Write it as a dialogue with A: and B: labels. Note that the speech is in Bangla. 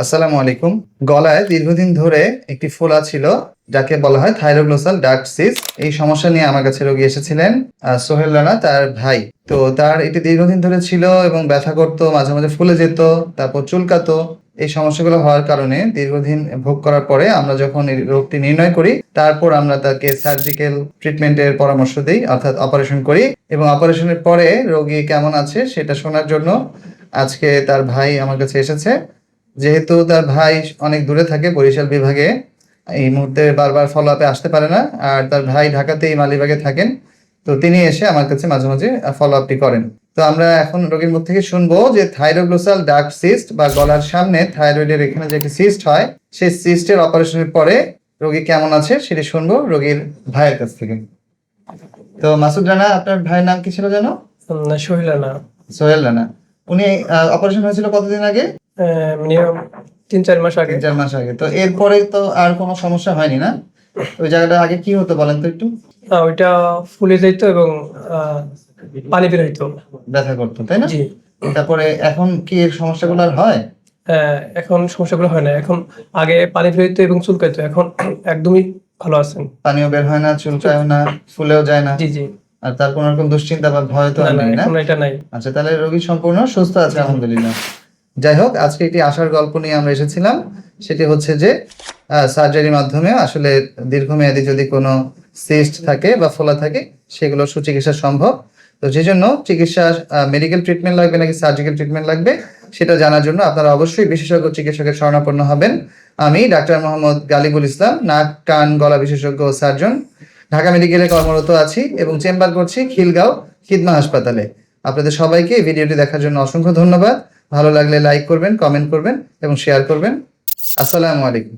A: আসসালামু আলাইকুম। গলায় দীর্ঘদিন ধরে একটি ফোলা ছিল, যাকে বলা হয় থাইরোগ্লোসাল ডাক্ট সিস্ট। এই সমস্যা নিয়ে আমার কাছে রোগী এসেছিলেন, সোহেল রানা তার ভাই। তো তার এটি দীর্ঘদিন ধরে ছিল এবং ব্যথা করতো, মাঝে মাঝে ফুলে যেত, তারপর চুলকাতো। এই সমস্যাগুলো হওয়ার কারণে দীর্ঘদিন ভোগ করার পরে আমরা যখন এই রোগটি নির্ণয় করি, তারপর আমরা তাকে সার্জিক্যাল ট্রিটমেন্টের পরামর্শ দিই, অর্থাৎ অপারেশন করি। এবং অপারেশনের পরে রোগী কেমন আছে সেটা শোনার জন্য আজকে তার ভাই আমার কাছে এসেছে। যেহেতু তার ভাই অনেক দূরে থাকে বরিশাল বিভাগে, এই মুহূর্তে বারবার ফলো আপে আসতে পারে না, আর তার ভাই ঢাকাতেই মালিবাগে থাকেন। তো তিনি এসে আমার কাছে মাঝে মাঝে ফলো আপটি করেন। তো আমরা এখন রোগীর মুখ থেকে শুনবো যে থাইরোগ্লোসাল ডাক্ট সিস্ট বা গলার সামনে থাইরয়েডের এখানে যে একটি সিস্ট হয়, সেই সিস্টের অপারেশনের পরে রোগী কেমন আছে সেটি শুনবো রোগীর ভাইয়ের কাছ থেকে। তো মাসুদ রানা, আপনার ভাইয়ের নাম কি ছিল যেন?
B: সোহেল রানা।
A: সোহেল রানা। উনি অপারেশন হয়েছিল কতদিন আগে?
B: মিনিমাম 3-4 মাস আগে।
A: 3-4 মাস আগে। তো এরপরে তো আর কোনো সমস্যা হয়নি না? ওই জায়গাটা আগে কি হতো বলেন তো একটু?
B: ওইটা ফুলে যাইতো এবং পানি বের হইতো,
A: ব্যথা করতো, তাই না?
B: জি।
A: তারপরে এখন কি এর সমস্যাগুলো আর হয়?
B: এখন সমস্যাগুলো হয় না। এখন আগে পানি বের হইতো এবং চুলকাইতো, এখন একদমই ভালো আছেন।
A: পানিও বের হয় না, চুলকায়ও না, ফুলেও যায় না।
B: জি জি।
A: আর তার কোনো রকম দুশ্চিন্তা বা ভয় তো আর
B: না,
A: নেই না?
B: এখন এটা নাই।
A: আচ্ছা, তাহলে রোগী সম্পূর্ণ সুস্থ আছে আলহামদুলিল্লাহ। যাই হোক, আজকে একটি আশার গল্প নিয়ে আমরা এসেছিলাম। সেটি হচ্ছে যে সার্জারির মাধ্যমে আসলে দীর্ঘমেয়াদী যদি কোনো সিস্ট থাকে বা ফোলা থাকে, সেগুলো সুচিকিৎসা সম্ভব। তো যে জন্য চিকিৎসা মেডিকেল ট্রিটমেন্ট লাগবে নাকি সার্জিক্যাল ট্রিটমেন্ট লাগবে সেটা জানার জন্য আপনারা অবশ্যই বিশেষজ্ঞ চিকিৎসকের শরণাপন্ন হবেন। আমি ডাক্তার মোহাম্মদ গালিবুল ইসলাম, নাক কান গলা বিশেষজ্ঞ সার্জন, ঢাকা মেডিকেলে কর্মরত আছি এবং চেম্বার করছি খিলগাঁও খিদমা হাসপাতালে। আপনাদের সবাইকে এই ভিডিওটি দেখার জন্য অসংখ্য ধন্যবাদ। ভালো লাগলে লাইক করবেন, কমেন্ট করবেন এবং শেয়ার করবেন। আসসালামু আলাইকুম।